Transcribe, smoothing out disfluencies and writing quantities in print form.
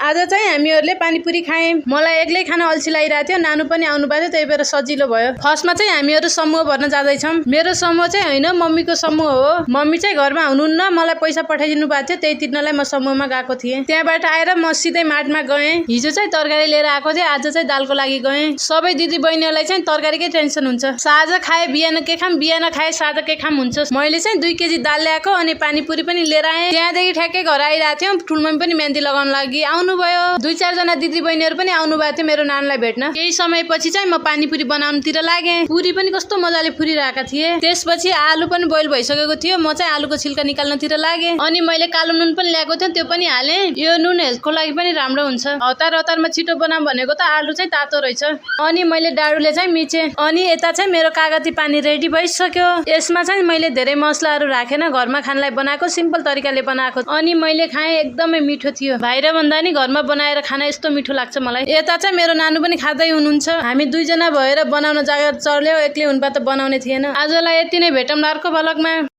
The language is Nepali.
आज चाहिँ हामीहरूले पानीपुरी खाएँ। मलाई एक्लै खान अल्छी लागिरहेको थियो, नानु पनि आउनु भएको थियो, त्यही भएर सजिलो भयो। फर्स्टमा चाहिँ हामीहरू समूह भर्न जाँदैछौँ। मेरो समूह चाहिँ होइन, मम्मीको समूह हो। मम्मी चाहिँ घरमा हुनुहुन्न, मलाई पैसा पठाइदिनु भएको थियो, त्यही तिर्नलाई म समूहमा गएको थिएँ। त्यहाँबाट आएर म सिधै मार्टमा गएँ। हिजो चाहिँ तरकारी लिएर आएको थिएँ, आज चाहिँ दालको लागि गएँ। सबै दिदी बहिनीहरूलाई चाहिँ तरकारीकै टेन्सन हुन्छ। साँझ खाए बिहान के खाम, बिहान खाए साँझ के खाम हुन्छ। मैले चाहिँ 2 केजी दाल ल्याएको अनि पानीपुरी पनि लिएर आएँ। त्यहाँदेखि ठ्याक्कै घर आइरहेको थियौँ, ठुलमम्मी पनि मेहन्दी लगाउन लागि आउनुभयो। 2-4 जना दिदी बहिनीहरू पनि आउनु भएको थियो मेरो नानीलाई भेट्न। केही समयपछि चाहिँ म पानीपुरी बनाउनुतिर लागेँ। पुरी पनि कस्तो मजाले फुरिरहेका थिए। त्यसपछि आलु पनि बोइल भइसकेको थियो, म चाहिँ आलुको छिल्का निकाल्नतिर लागेँ। अनि मैले कालो नुन पनि ल्याएको थिएँ, त्यो पनि हालेँ। यो नुन हेल्थको लागि पनि राम्रो हुन्छ। हतारमा छिटो बनाऊँ भनेको त आलु चाहिँ तातो रहेछ। अनि मैले डाडुले चाहिँ मिचेँ। अनि यता चाहिँ मेरो कागती पानी रेडी भइसक्यो। यसमा चाहिँ मैले धेरै मसलाहरू राखेन, घरमा खानलाई बनाएको सिम्पल तरिकाले बनाएको। अनि मैले खाएँ, एकदमै मिठो थियो। बाहिर भन्दा नि घरमा बनाएर खाना यस्तो मिठो लाग्छ मलाई। यता चाहिँ मेरो नानु पनि खाँदै हुनुहुन्छ। हामी 2 जना भएर बनाउन जाँदा चल्यो, एक्लै हुनु त बनाउने थिएन। आजलाई यति नै, भेटौँ अर्को भ्लगमा।